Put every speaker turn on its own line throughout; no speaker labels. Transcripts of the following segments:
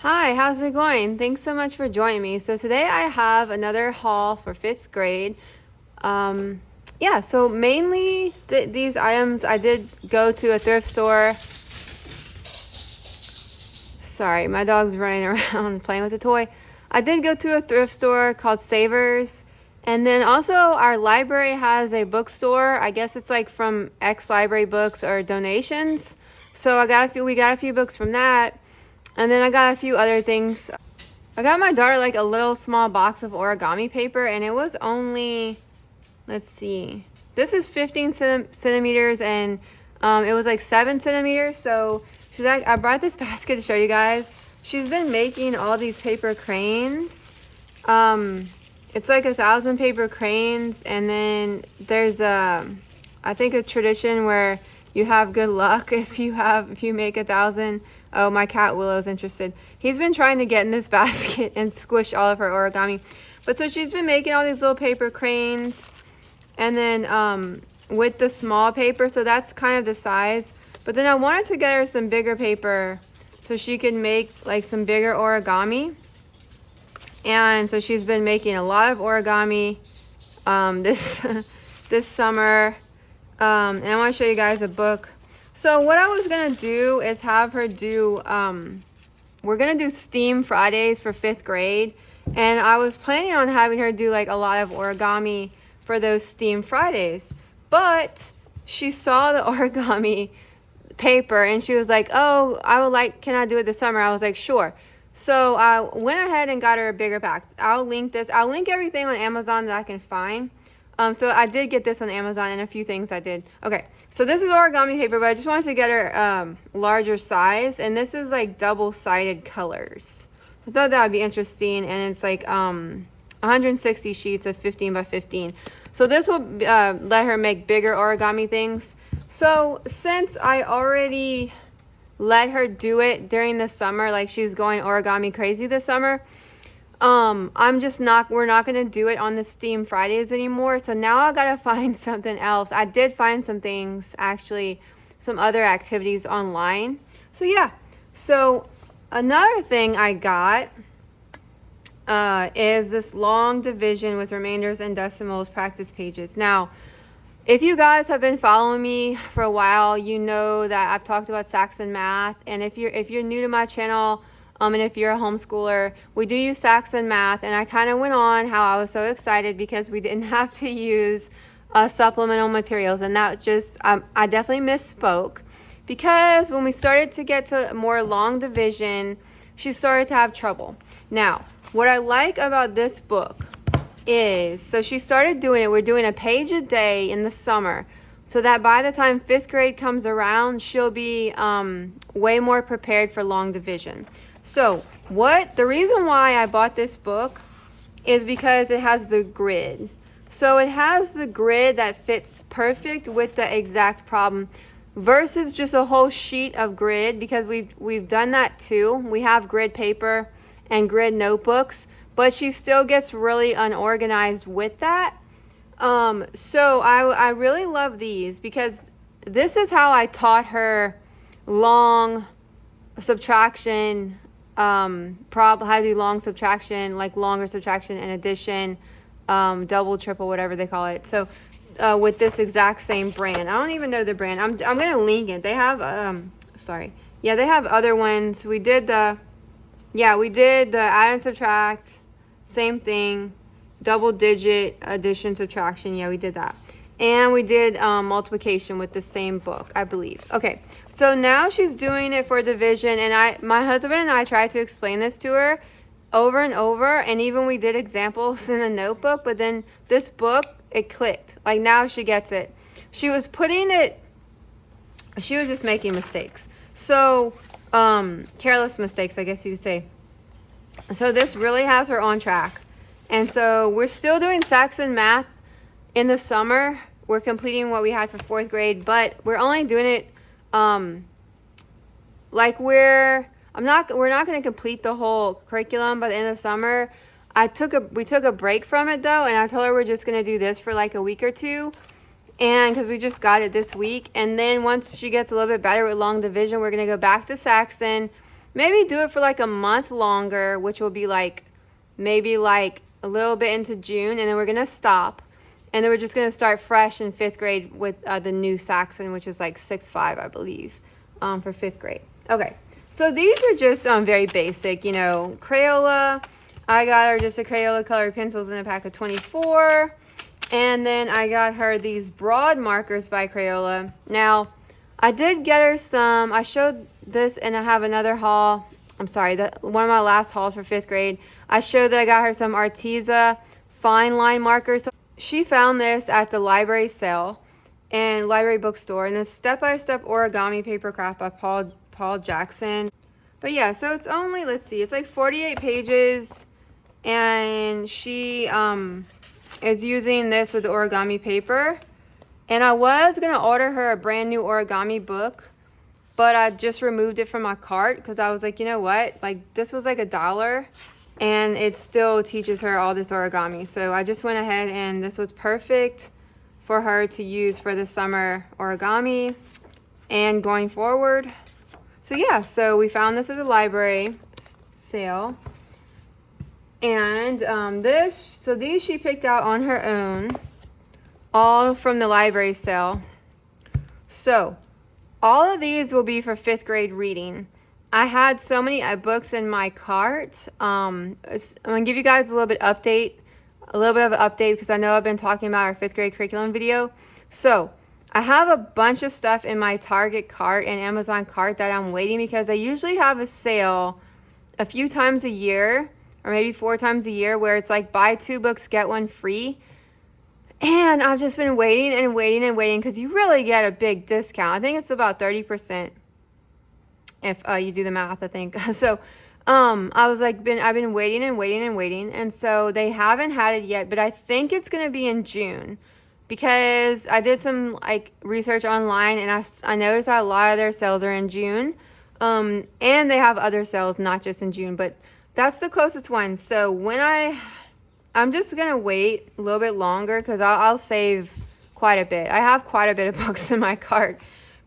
Hi, how's it going? Thanks so much for joining me. So today I have another haul for fifth grade. Um, so mainly these items I did go to a thrift store. Sorry, my dog's running around playing with a toy. I did go to a thrift store called Savers. And then also our library has a bookstore. I guess it's like from ex-library books or donations. So we got a few books from that. And then I got a few other things. I got my daughter like a little small box of origami paper, and it was only, let's see, this is 15 centimeters, and it was like 7 centimeters. So she's like, I brought this basket to show you guys. She's been making all these paper cranes. It's like 1,000 paper cranes, and then there's I think a tradition where you have good luck if you make 1,000. Oh, my cat Willow's interested. He's been trying to get in this basket and squish all of her origami. But so she's been making all these little paper cranes, and then with the small paper, so that's kind of the size. But then I wanted to get her some bigger paper so she could make like some bigger origami. And so she's been making a lot of origami this this summer. And I want to show you guys a book. So what I was going to do is have her do, we're going to do STEAM Fridays for fifth grade. And I was planning on having her do like a lot of origami for those STEAM Fridays. But she saw the origami paper and she was like, oh, can I do it this summer? I was like, sure. So I went ahead and got her a bigger pack. I'll link everything on Amazon that I can find. So I did get this on Amazon and a few things I did. Okay, so this is origami paper, but I just wanted to get her larger size. And this is like double-sided colors. I thought that would be interesting. And it's like 160 sheets of 15 by 15. So this will let her make bigger origami things. So since I already let her do it during the summer, like she's going origami crazy this summer, we're not going to do it on the STEAM Fridays anymore. So now I got to find something else. I did find some things, actually, some other activities online. So yeah. So another thing I got is this long division with remainders and decimals practice pages. Now, if you guys have been following me for a while, you know that I've talked about Saxon Math. And if you're new to my channel, and if you're a homeschooler, we do use Saxon Math. And I kind of went on how I was so excited because we didn't have to use supplemental materials. And that just, I definitely misspoke. Because when we started to get to more long division, she started to have trouble. Now, what I like about this book is, so she started doing it. We're doing a page a day in the summer, so that by the time fifth grade comes around, she'll be way more prepared for long division. So the reason why I bought this book is because it has the grid. So it has the grid that fits perfect with the exact problem versus just a whole sheet of grid, because we've done that too. We have grid paper and grid notebooks, but she still gets really unorganized with that. So I really love these because this is how I taught her long subtraction, how to do long subtraction, like longer subtraction and addition, double, triple, whatever they call it. So with this exact same brand. I don't even know the brand. I'm going to link it. They have, they have other ones. We did the add and subtract. Same thing, double digit, addition, subtraction. Yeah, we did that. And we did multiplication with the same book, I believe. Okay, so now she's doing it for division. And my husband and I tried to explain this to her over and over. And even we did examples in the notebook. But then this book, it clicked. Like now she gets it. She was just making mistakes. So careless mistakes, I guess you could say. So this really has her on track. And so we're still doing Saxon Math in the summer. We're completing what we had for fourth grade, but we're only doing it we're not going to complete the whole curriculum by the end of summer. We took a break from it though, and I told her we're just going to do this for like a week or two. And because we just got it this week. And then once she gets a little bit better with long division, we're going to go back to Saxon. maybe do it for like a month longer, which will be like maybe like a little bit into June, and then we're gonna stop, and then we're just gonna start fresh in 5th grade with the new Saxon, which is like 6.5, I believe, for 5th grade. Okay, so these are just very basic, you know, Crayola. I got her just a Crayola colored pencils in a pack of 24. And then I got her these broad markers by Crayola. Now, I did get her some, I showed this and I have another haul. I'm sorry, one of my last hauls for 5th grade. I showed that I got her some Arteza fine line markers. So she found this at the library sale and library bookstore. And this step-by-step origami paper craft by Paul Jackson. But yeah, so it's only, let's see, it's like 48 pages. And she is using this with the origami paper. And I was going to order her a brand new origami book, but I just removed it from my cart because I was like, you know what? Like, this was like $1 and it still teaches her all this origami. So I just went ahead and this was perfect for her to use for the summer origami and going forward. So yeah, so we found this at the library sale. And these she picked out on her own, all from the library sale. So all of these will be for 5th grade reading. I had so many books in my cart. I'm gonna give you guys a little bit of an update because I know I've been talking about our 5th grade curriculum video. So I have a bunch of stuff in my Target cart and Amazon cart that I'm waiting because they usually have a sale a few times a year, or maybe 4 times a year, where it's like buy 2 books, get 1 free. And I've just been waiting and waiting and waiting because you really get a big discount. I think it's about 30% if you do the math, I think. So I've been waiting and waiting and waiting. And so they haven't had it yet, but I think it's going to be in June because I did some like research online and I noticed that a lot of their sales are in June. And they have other sales, not just in June, but that's the closest one. So I'm just going to wait a little bit longer because I'll save quite a bit. I have quite a bit of books in my cart.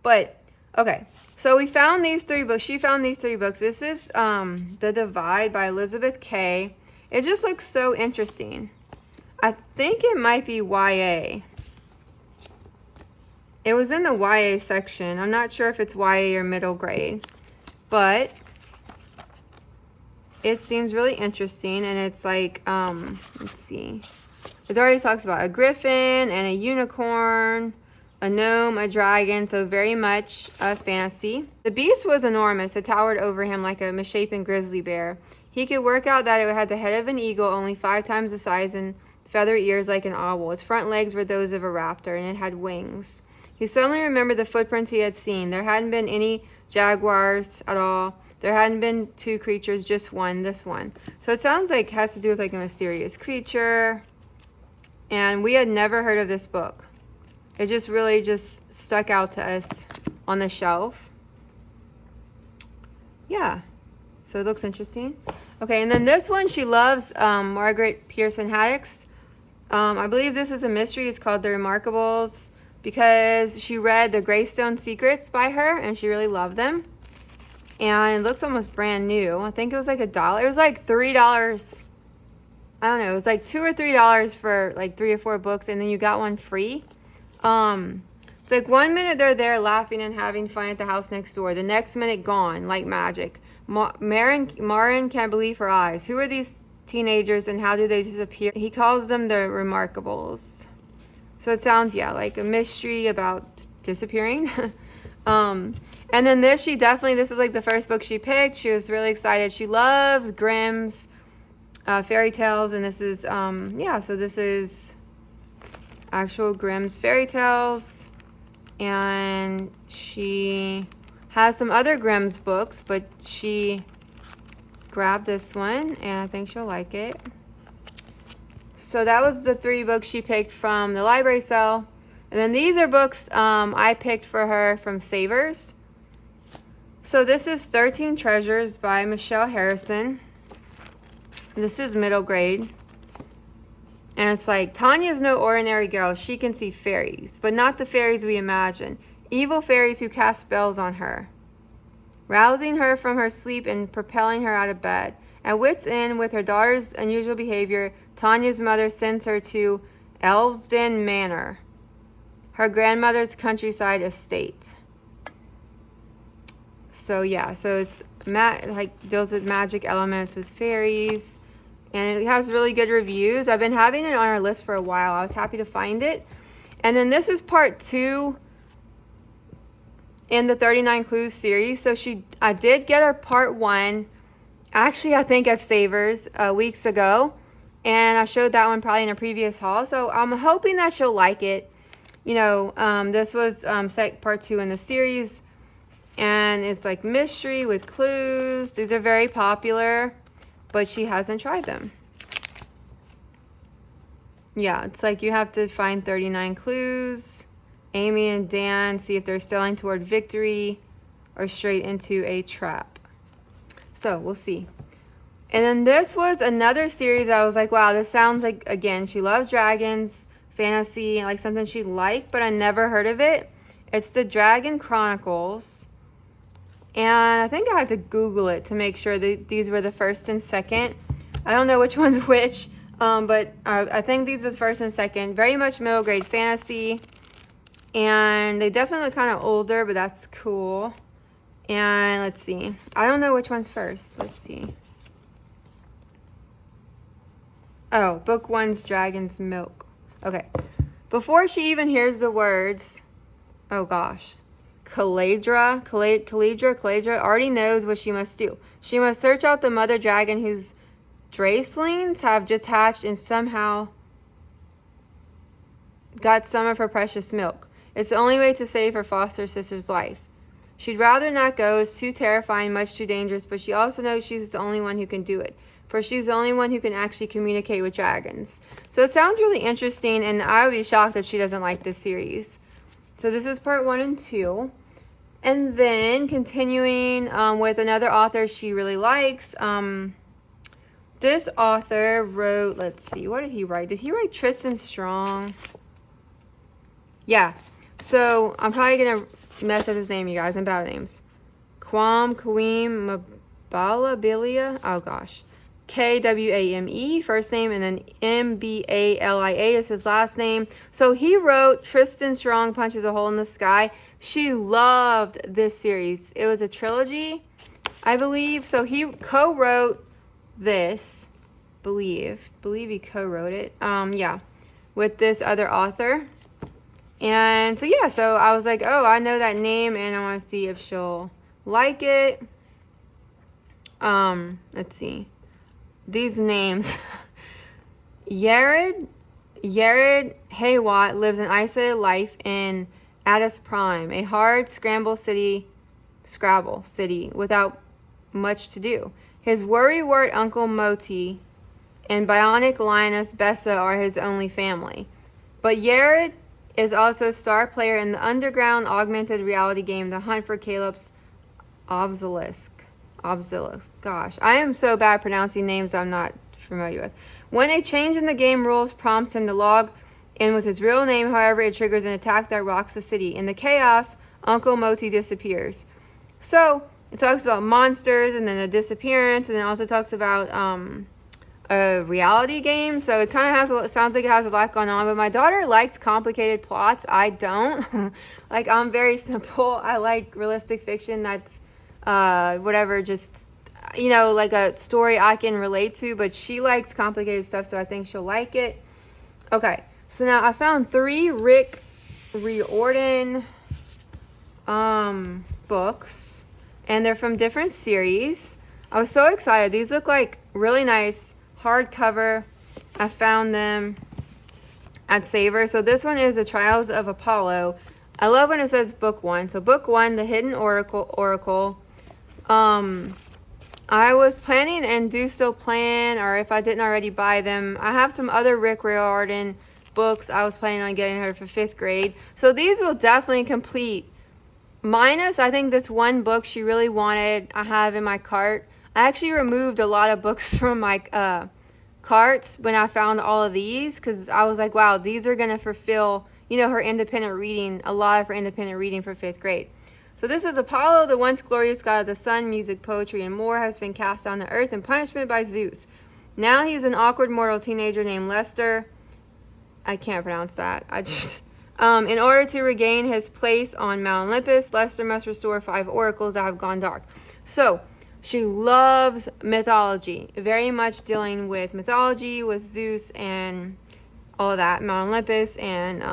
But, okay. So we found these 3 books. She found these 3 books. This is The Divide by Elizabeth Kay. It just looks so interesting. I think it might be YA. It was in the YA section. I'm not sure if it's YA or middle grade. But it seems really interesting, and it's like, let's see. It already talks about a griffin and a unicorn, a gnome, a dragon, so very much a fantasy. The beast was enormous. It towered over him like a misshapen grizzly bear. He could work out that it had the head of an eagle, only 5 times the size, and feathery ears like an owl. Its front legs were those of a raptor, and it had wings. He suddenly remembered the footprints he had seen. There hadn't been any jaguars at all. There hadn't been 2 creatures, just one, this one. So it sounds like it has to do with like a mysterious creature. And we had never heard of this book. It just really just stuck out to us on the shelf. Yeah. So it looks interesting. Okay, and then this one, she loves Margaret Pearson Haddock's. I believe this is a mystery. It's called The Remarkables because she read The Greystone Secrets by her and she really loved them. And it looks almost brand new. I think it was like $1. It was like $3. I don't know. It was like $2 or $3 for like 3 or 4 books, and then you got 1 free. It's like 1 minute they're there laughing and having fun at the house next door. The next minute gone like magic. Marin can't believe her eyes. Who are these teenagers and how do they disappear? He calls them the Remarkables. So it sounds, yeah, like a mystery about disappearing. And then this is like the first book she picked. She was really excited. She loves Grimm's fairy tales, and this is so this is actual Grimm's fairy tales, and she has some other Grimm's books, but she grabbed this one and I think she'll like it. So that was the 3 books she picked from the library sale. And then these are books I picked for her from Savers. So this is 13 Treasures by Michelle Harrison. This is middle grade. And it's like, Tanya's no ordinary girl. She can see fairies, but not the fairies we imagine. Evil fairies who cast spells on her. rousing her from her sleep and propelling her out of bed. At wit's end with her daughter's unusual behavior, Tanya's mother sends her to Elvesden Manor, her grandmother's countryside estate. So yeah, so it's deals with magic elements with fairies, and it has really good reviews. I've been having it on our list for a while. I was happy to find it. And then this is part 2 in the 39 Clues series. So I did get her part 1, actually I think at Savers weeks ago, and I showed that one probably in a previous haul. So I'm hoping that she'll like it. This was part 2 in the series, and it's like mystery with clues. These are very popular, but she hasn't tried them. Yeah, it's like you have to find 39 clues. Amy and Dan see if they're sailing toward victory or straight into a trap. So we'll see. And then this was another series I was like, wow, this sounds like, again, she loves dragons, fantasy, like something she liked, but I never heard of it. It's the Dragon Chronicles. And I think I had to Google it to make sure that these were the first and second. I don't know which one's which, but I think these are the first and second. Very much middle grade fantasy. And they definitely look kind of older, but that's cool. And let's see. I don't know which one's first. Let's see. Oh, book 1's Dragon's Milk. Okay. Before she even hears the words, oh gosh. Caledra already knows what she must do. She must search out the mother dragon whose dracelings have just hatched and somehow got some of her precious milk. It's the only way to save her foster sister's life. She'd rather not go. It's too terrifying, much too dangerous, but she also knows she's the only one who can do it. For she's the only one who can actually communicate with dragons. So it sounds really interesting, and I would be shocked if she doesn't like this series. So this is part 1 and 2. And then continuing with another author she really likes. This author wrote, let's see, what did he write? Did he write Tristan Strong? Yeah. So I'm probably going to mess up his name, you guys. I'm bad at names. Kwame Mabala. Oh, gosh. Kwame, first name, and then Mbalia is his last name. So he wrote Tristan Strong Punches a Hole in the Sky. She loved this series. It was a trilogy, I believe. So he co-wrote this. Believe he co-wrote it. Yeah, with this other author. And so yeah, so I was like, oh, I know that name, and I want to see if she'll like it. Let's see. These names. Yared Haywat lives an isolated life in Addis Prime, a hard Scrabble city without much to do. His worrywart Uncle Moti and bionic lioness Bessa are his only family. But Yared is also a star player in the underground augmented reality game The Hunt for Caleb's Obelisk. Gosh, I am so bad pronouncing names I'm not familiar with. When a change in the game rules prompts him to log in with his real name, however, it triggers an attack that rocks the city. In the chaos, Uncle Moti disappears. So it talks about monsters and then the disappearance, and then it also talks about a reality game. So it kind of sounds like it has a lot going on. But my daughter likes complicated plots. I don't. Like, I'm very simple. I like realistic fiction that's whatever, just, like a story I can relate to, but she likes complicated stuff, so I think she'll like it. Okay, so now I found 3 Rick Riordan books, and they're from different series. I was so excited. These look like really nice hardcover. I found them at Saver. So this one is The Trials of Apollo. I love when it says book 1. So book 1, The Hidden Oracle. I was planning and do still plan, or if I didn't already buy them, I have some other Rick Riordan books I was planning on getting her for 5th grade. So these will definitely complete, minus I think this one book she really wanted I have in my cart. I actually removed a lot of books from my carts when I found all of these, because I was like, wow, these are going to fulfill, her independent reading, a lot of her independent reading for 5th grade. So this is Apollo, the once glorious god of the sun, music, poetry, and more, has been cast down to earth in punishment by Zeus. Now he's an awkward mortal teenager named Lester. I can't pronounce that. In order to regain his place on Mount Olympus, Lester must restore 5 oracles that have gone dark. So she loves mythology, very much dealing with mythology, with Zeus and all of that, Mount Olympus, and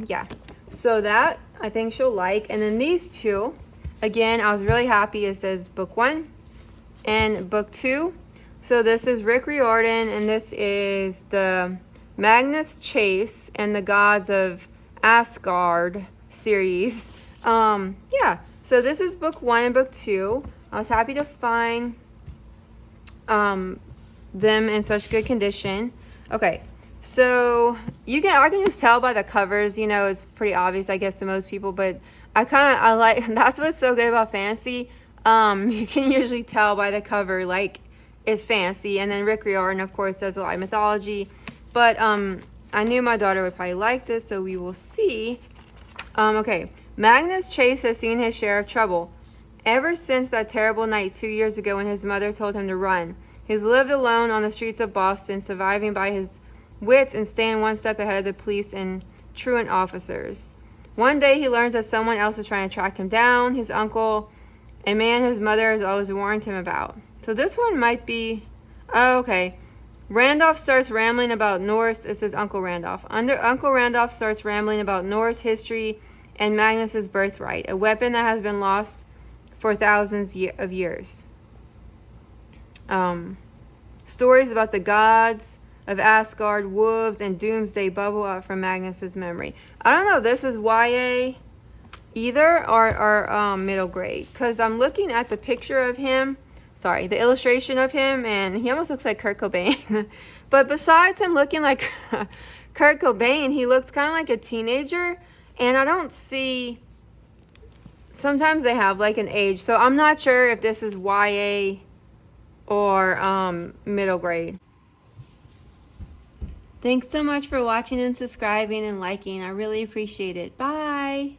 yeah. So that I think she'll like. And then these two, again, I was really happy. It says book 1 and book 2. So this is Rick Riordan, and this is the Magnus Chase and the Gods of Asgard series. Yeah, so this is book 1 and book 2. I was happy to find them in such good condition. Okay, so I can just tell by the covers, you know, it's pretty obvious, I guess, to most people, but I like that's what's so good about fantasy. You can usually tell by the cover, like, it's fancy. And then Rick Riordan, of course, does a lot of mythology, but I knew my daughter would probably like this, so we will see. Okay, Magnus Chase has seen his share of trouble ever since that terrible night 2 years ago when his mother told him to run. He's lived alone on the streets of Boston, surviving by his wits and staying one step ahead of the police and truant officers. One day he learns that someone else is trying to track him down, his uncle, a man his mother has always warned him about. So this one might be... Oh, okay. Randolph starts rambling about Norse. It says Uncle Randolph. Uncle Randolph starts rambling about Norse history and Magnus's birthright, a weapon that has been lost for thousands of years. Stories about the gods of Asgard, wolves, and doomsday bubble up from Magnus's memory. I don't know if this is YA either or middle grade, because I'm looking at the picture of him. Sorry, the illustration of him, and he almost looks like Kurt Cobain. But besides him looking like Kurt Cobain, he looks kind of like a teenager, and I don't see... Sometimes they have like an age, so I'm not sure if this is YA or middle grade. Thanks so much for watching and subscribing and liking. I really appreciate it. Bye!